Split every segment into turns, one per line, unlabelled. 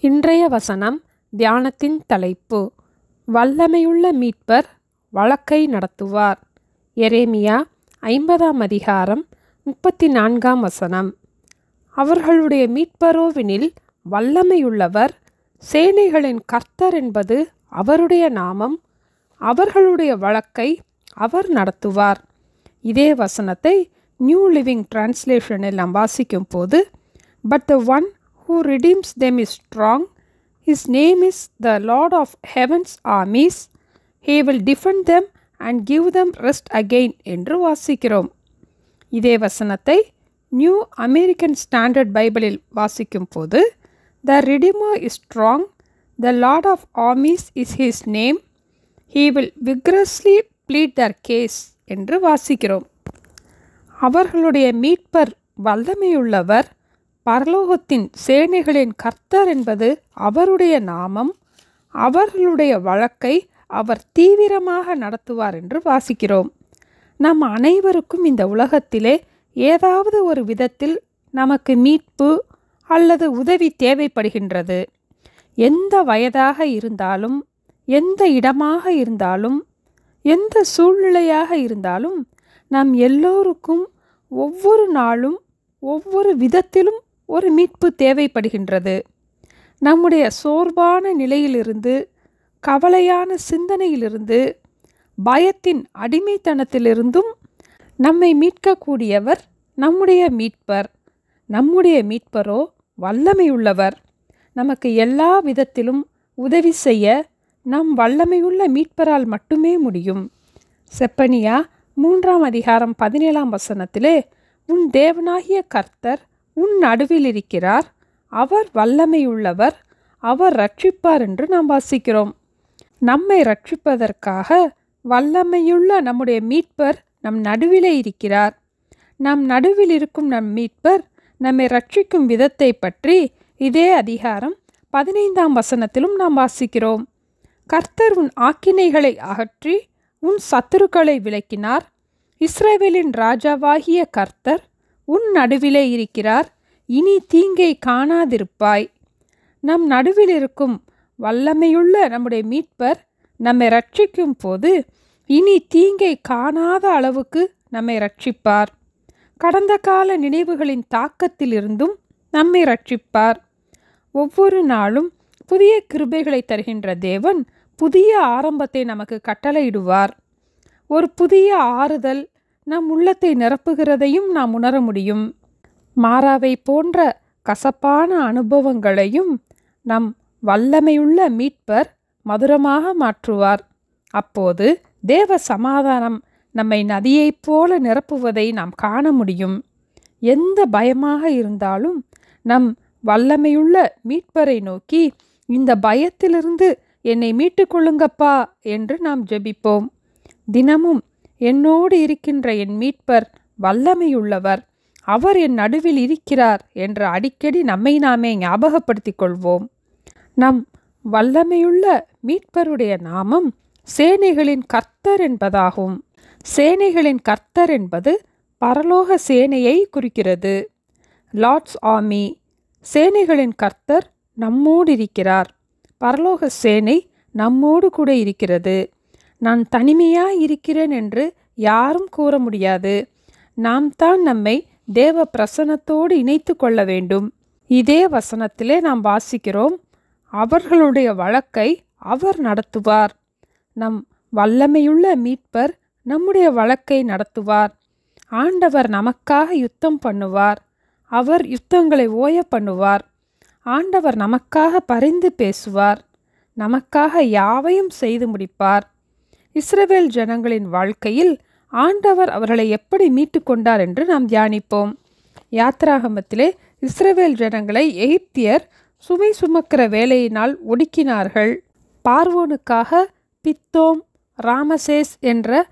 இன்றைய வசனம் தியானத்தின் தலைப்பு வல்லமையுள்ள மீட்பர் வழக்கை நடத்துவார். எரேமியா 50ஆம் அதிகாரம் 34ஆம் வசனம். அவர்களுடைய மீட்பரோவெனில் வல்லமையுள்ளவர், சேனைகளின் கர்த்தர் என்பது அவருடைய நாமம், அவர்களுடைய வழக்கை அவர் நடத்துவார். இதே வசனத்தை நியூ லிவிங் டிரான்ஸ்லேஷனில் நாம் வாசிக்கும் போது, but the one who redeems them is strong, his name is the Lord of heaven's armies, he will defend them and give them rest again என்று வாசிக்கிறோம். இதே வசனத்தை நியூ அமெரிக்கன் ஸ்டாண்டர்ட் பைபிளில் வாசிக்கும் போது, the redeemer is strong, the Lord of armies is his name, he will vigorously plead their case என்று வாசிக்கிறோம். அவர்களுடைய மீட்பர் வல்லமையுள்ளவர், பரலோகத்தின் சேனைகளின் கர்த்தர் என்பது அவருடைய நாமம், அவர்களுடைய வழக்கை அவர் தீவிரமாக நடத்துவார் என்று வாசிக்கிறோம். நம் அனைவருக்கும் இந்த உலகத்திலே ஏதாவது ஒரு விதத்தில் நமக்கு மீட்பு அல்லது உதவி தேவைப்படுகின்றது. எந்த வயதாக இருந்தாலும், எந்த இடமாக இருந்தாலும், எந்த சூழ்நிலையாக இருந்தாலும், நம் எல்லோருக்கும் ஒவ்வொரு நாளும் ஒவ்வொரு விதத்திலும் ஒரு மீட்பு தேவைப்படுகின்றது. நம்முடைய சோர்வான நிலையிலிருந்து, கவலையான சிந்தனையிலிருந்து, பயத்தின் அடிமைத்தனத்திலிருந்தும் நம்மை மீட்கக்கூடியவர் நம்முடைய மீட்பர். நம்முடைய மீட்பரோ வல்லமையுள்ளவர். நமக்கு எல்லா விதத்திலும் உதவி செய்ய நம் வல்லமையுள்ள மீட்பரால் மட்டுமே முடியும். செப்பனியா 3ஆம் அதிகாரம் 17ஆம் வசனத்திலே, உன் தேவனாகிய கர்த்தர் உன் நடுவில் இருக்கிறார், அவர் வல்லமையுள்ளவர், அவர் ரட்சிப்பார் என்று நாம் வாசிக்கிறோம். நம்மை ரட்சிப்பதற்காக வல்லமையுள்ள நம்முடைய மீட்பர் நம் நடுவிலே இருக்கிறார். நம் நடுவில் இருக்கும் நம் மீட்பர் நம்மை ரட்சிக்கும் விதத்தை பற்றி இதே அதிகாரம் 15ஆம் வசனத்திலும் நாம் வாசிக்கிறோம். கர்த்தர் உன் ஆக்கினைகளை அகற்றி உன் சத்துருக்களை விலக்கினார், இஸ்ரவேலின் ராஜாவாகிய கர்த்தர் உன் நடுவிலே இருக்கிறார், இனி தீங்கை காணாதிருப்பாய். நம் நடுவில் இருக்கும் வல்லமையுள்ள நம்முடைய மீட்பர் நம்மை ரட்சிக்கும் போது இனி தீங்கை காணாத அளவுக்கு நம்மை ரட்சிப்பார். கடந்த கால நினைவுகளின் தாக்கத்திலிருந்தும் நம்மை ரட்சிப்பார். ஒவ்வொரு நாளும் புதிய கிருபைகளை தருகின்ற தேவன் புதிய ஆரம்பத்தை நமக்கு கட்டளையிடுவார். ஒரு புதிய ஆறுதல் நம் உள்ளத்தை நிரப்புகிறதையும் நாம் உணர முடியும். மாறாவை போன்ற கசப்பான அனுபவங்களையும் நம் வல்லமையுள்ள மீட்பர் மதுரமாக மாற்றுவார். அப்போது தேவ சமாதானம் நம்மை நதியைப் போல நிரப்புவதை நாம் காண முடியும். எந்த பயமாக இருந்தாலும் நம் வல்லமையுள்ள மீட்பரை நோக்கி, இந்த பயத்திலிருந்து என்னை மீட்டுக்கொள்ளுங்கப்பா என்று நாம் ஜெபிப்போம். தினமும் என்னோடு இருக்கின்ற என் மீட்பர் வல்லமையுள்ளவர், அவர் என் நடுவில் இருக்கிறார் என்று அடிக்கடி நம்மை நாமே ஞாபகப்படுத்திக் கொள்வோம். நம் வல்லமையுள்ள மீட்பருடைய நாமம் சேனைகளின் கர்த்தர் என்பதாகும். சேனைகளின் கர்த்தர் என்பது பரலோக சேனையை குறிக்கிறது. Lord's army. சேனைகளின் கர்த்தர் நம்மோடு இருக்கிறார். பரலோக சேனை நம்மோடு கூட இருக்கிறது. நான் தனிமையாக இருக்கிறேன் என்று யாரும் கூற முடியாது. நாம் தான் நம்மை தேவ பிரசன்னத்தோடு இணைத்து கொள்ள வேண்டும். இதே வசனத்திலே நாம் வாசிக்கிறோம், அவர்களுடைய வழக்கை அவர் நடத்துவார். நம் வல்லமையுள்ள மீட்பர் நம்முடைய வழக்கை நடத்துவார். ஆண்டவர் நமக்காக யுத்தம் பண்ணுவார். அவர் யுத்தங்களை ஓய பண்ணுவார். ஆண்டவர் நமக்காக பரிந்து பேசுவார். நமக்காக யாவையும் செய்து முடிப்பார். இஸ்ரவேல் ஜனங்களின் வாழ்க்கையில் ஆண்டவர் அவர்களை எப்படி மீட்டு கொண்டார் என்று நாம் தியானிப்போம். யாத்ராகமத்திலே இஸ்ரவேல் ஜனங்களை எகிப்தியர் சுமை சுமக்கிற வேலையினால் ஒடுக்கினார்கள். பார்வோனுக்காக பித்தோம், ராமசேஸ் என்ற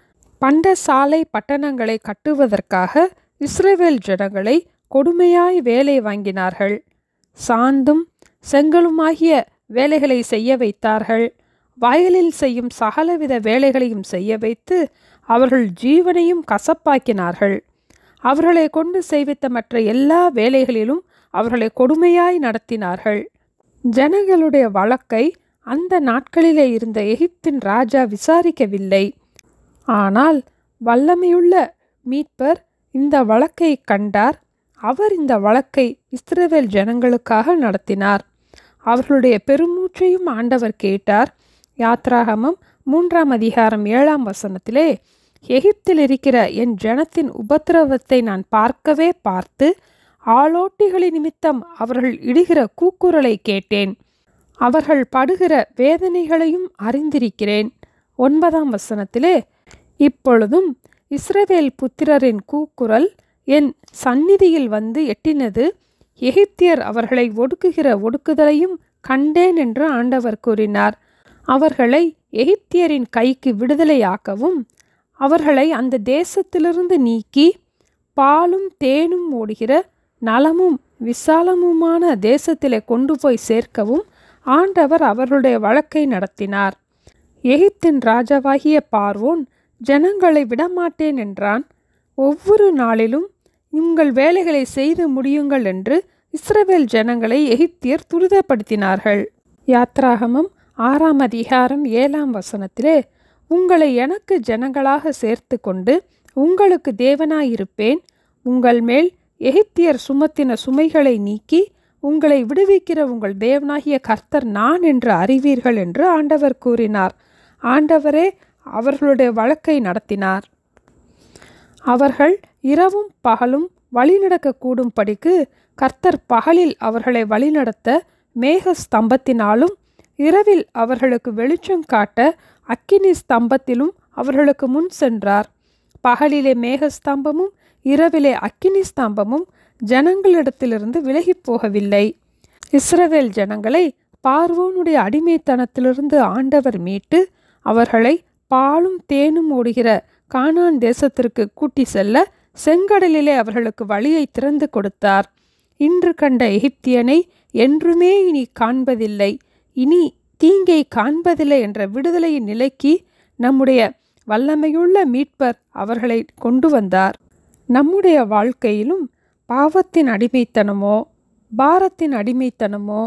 பண்டசாலை பட்டணங்களை கட்டுவதற்காக இஸ்ரவேல் ஜனங்களை கொடுமையாய் வேலை வாங்கினார்கள். சாந்தும் செங்கலுமாகிய வேலைகளை செய்ய வைத்தார்கள். வயலில் செய்யும் சகலவித வேலைகளையும் செய்ய வைத்து அவர்கள் ஜீவனையும் கசப்பாக்கினார்கள். அவர்களை கொண்டு செய்வித்த மற்ற எல்லா வேலைகளிலும் அவர்களை கொடுமையாய் நடத்தினார்கள். ஜனங்களுடைய வழக்கை அந்த நாட்களிலே இருந்த எகிப்தின் ராஜா விசாரிக்கவில்லை. ஆனால் வல்லமையுள்ள மீட்பர் இந்த வழக்கை கண்டார். அவர் இந்த வழக்கை இஸ்ரவேல் ஜனங்களுக்காக நடத்தினார். அவர்களுடைய பெருமூச்சையும் ஆண்டவர் கேட்டார். யாத்ராகமம் 3ஆம் அதிகாரம் 7ஆம் வசனத்திலே, எகிப்தில் இருக்கிற என் ஜனத்தின் உபத்திரவத்தை நான் பார்க்கவே பார்த்து ஆளோட்டிகளின் நிமித்தம் அவர்கள் இடுகிற கூக்குரலை கேட்டேன். அவர்கள் படுகிற வேதனைகளையும் அறிந்திருக்கிறேன். 9ஆம் வசனத்திலே, இப்பொழுதும் இஸ்ரவேல் புத்திரரின் கூக்குரல் என் சந்நிதியில் வந்து எட்டினது. எகிப்தியர் அவர்களை ஒடுக்குகிற ஒடுக்குதலையும் கண்டேன் என்று ஆண்டவர் கூறினார். அவர்களை எகிப்தியரின் கைக்கு விடுதலையாக்கவும் அவர்களை அந்த தேசத்திலிருந்து நீக்கி பாலும் தேனும் ஓடுகிற நலமும் விசாலமுமான தேசத்திலே கொண்டு போய் சேர்க்கவும் ஆண்டவர் அவர்களுடைய வழக்கை நடத்தினார். எகிப்தின் ராஜாவாகிய பார்வோன் ஜனங்களை விடமாட்டேன் என்றான். ஒவ்வொரு நாளிலும் உங்கள் வேலைகளை செய்து முடியுங்கள் என்று இஸ்ரவேல் ஜனங்களை எகிப்தியர் துரிதப்படுத்தினார்கள். யாத்ராகமம் 6ஆம் அதிகாரம் 7ஆம் வசனத்திலே, உங்களை எனக்கு ஜனங்களாக சேர்த்து கொண்டு உங்களுக்கு தேவனாயிருப்பேன். உங்கள் மேல் எகிப்தியர் சுமத்தின சுமைகளை நீக்கி உங்களை விடுவிக்கிற உங்கள் தேவனாகிய கர்த்தர் நான் என்று அறிவீர்கள் என்று ஆண்டவர் கூறினார். ஆண்டவரே அவர்களுடைய வழக்கை நடத்தினார். அவர்கள் இரவும் பகலும் வழிநடக்கக்கூடும்படிக்கு கர்த்தர் பகலில் அவர்களை வழிநடத்த மேக ஸ்தம்பத்தினாலும் இரவில் அவர்களுக்கு வெளிச்சம் காட்ட அக்கினி ஸ்தம்பத்திலும் அவர்களுக்கு முன் சென்றார். பகலிலே மேகஸ்தம்பமும் இரவிலே அக்கினி ஸ்தம்பமும் ஜனங்களிடத்திலிருந்து விலகி போகவில்லை. இஸ்ரவேல் ஜனங்களை பார்வோனுடைய அடிமைத்தனத்திலிருந்து ஆண்டவர் மீட்டு அவர்களை பாலும் தேனும் ஓடுகிற கானான் தேசத்திற்கு கூட்டி செல்ல செங்கடலிலே அவர்களுக்கு வழியை திறந்து கொடுத்தார். இன்று கண்ட எகிப்தியனை என்றுமே இனி காண்பதில்லை, இனி தீங்கை காண்பதில்லை என்ற விடுதலையின் நிலைக்கு நம்முடைய வல்லமையுள்ள மீட்பர் அவர்களை கொண்டு வந்தார். நம்முடைய வாழ்க்கையிலும் பாவத்தின் அடிமைத்தனமோ பாரத்தின் அடிமைத்தனமோ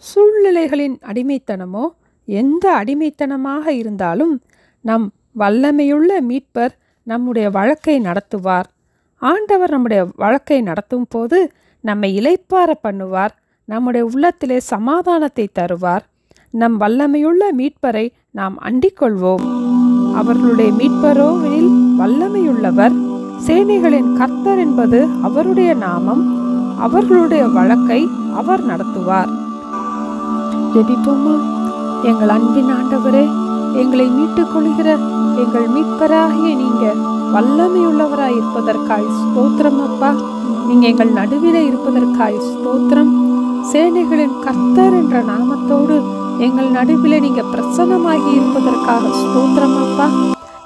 சூழ்நிலைகளின் அடிமைத்தனமோ எந்த அடிமைத்தனமாக இருந்தாலும் நம் வல்லமையுள்ள மீட்பர் நம்முடைய வழக்கை நடத்துவார். ஆண்டவர் நம்முடைய வழக்கை நடத்தும் போது நம்மை இளைப்பார பண்ணுவார். நம்முடைய உள்ளத்திலே சமாதானத்தை தருவார். நம் வல்லமையுள்ள மீட்பரை நாம் அண்டிக்கொள்வோம். அவர்களுடைய மீட்பரோவில் வல்லமையுள்ளவர், சேனைகளின் கர்த்தர் என்பது அவருடைய நாமம். அவர்களுடைய வழக்கை அவர் நடத்துவார். ஜெபிப்போமா? எங்கள் அன்பின் ஆண்டவரே, எங்களை மீட்டுக் கொள்கிற எங்கள் மீட்பராகிய நீங்க வல்லமையுள்ளவராய் இருப்பதற்காய் ஸ்தோத்திரம் அப்பா. நீங்க எங்கள் நடுவிலே இருப்பதற்காய் ஸ்தோத்திரம். சேனைகளின் கர்த்தர் என்ற நாமத்தோடு எங்கள் நடுவிலே நீங்க பிரசன்னமாகி இருப்பதற்காக ஸ்தோத்திரம் அப்பா.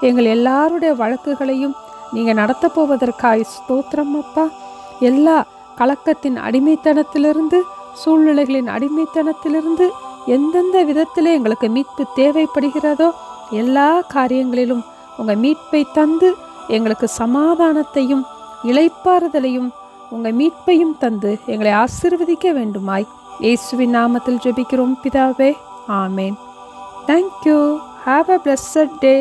எங்கள் எல்லாருடைய வழக்குகளையும் நீங்க நடத்த போவதற்காய் ஸ்தோத்திரம் அப்பா. எல்லா கலக்கத்தின் அடிமைத்தனத்திலிருந்து சூழ்நிலைகளின் அடிமைத்தனத்திலிருந்து எந்தெந்த விதத்திலே எங்களுக்கு மீட்பு தேவைப்படுகிறதோ எல்லா காரியங்களிலும் உங்கள் மீட்பை தந்து எங்களுக்கு சமாதானத்தையும் இளைப்பாறுதலையும் உங்கள் மீட்பையும் தந்து எங்களை ஆசீர்வதிக்க வேண்டுமாய் இயேசுவின் நாமத்தில் ஜெபிக்கிறோம் பிதாவே. ஆமேன். Thank you. Have a blessed day.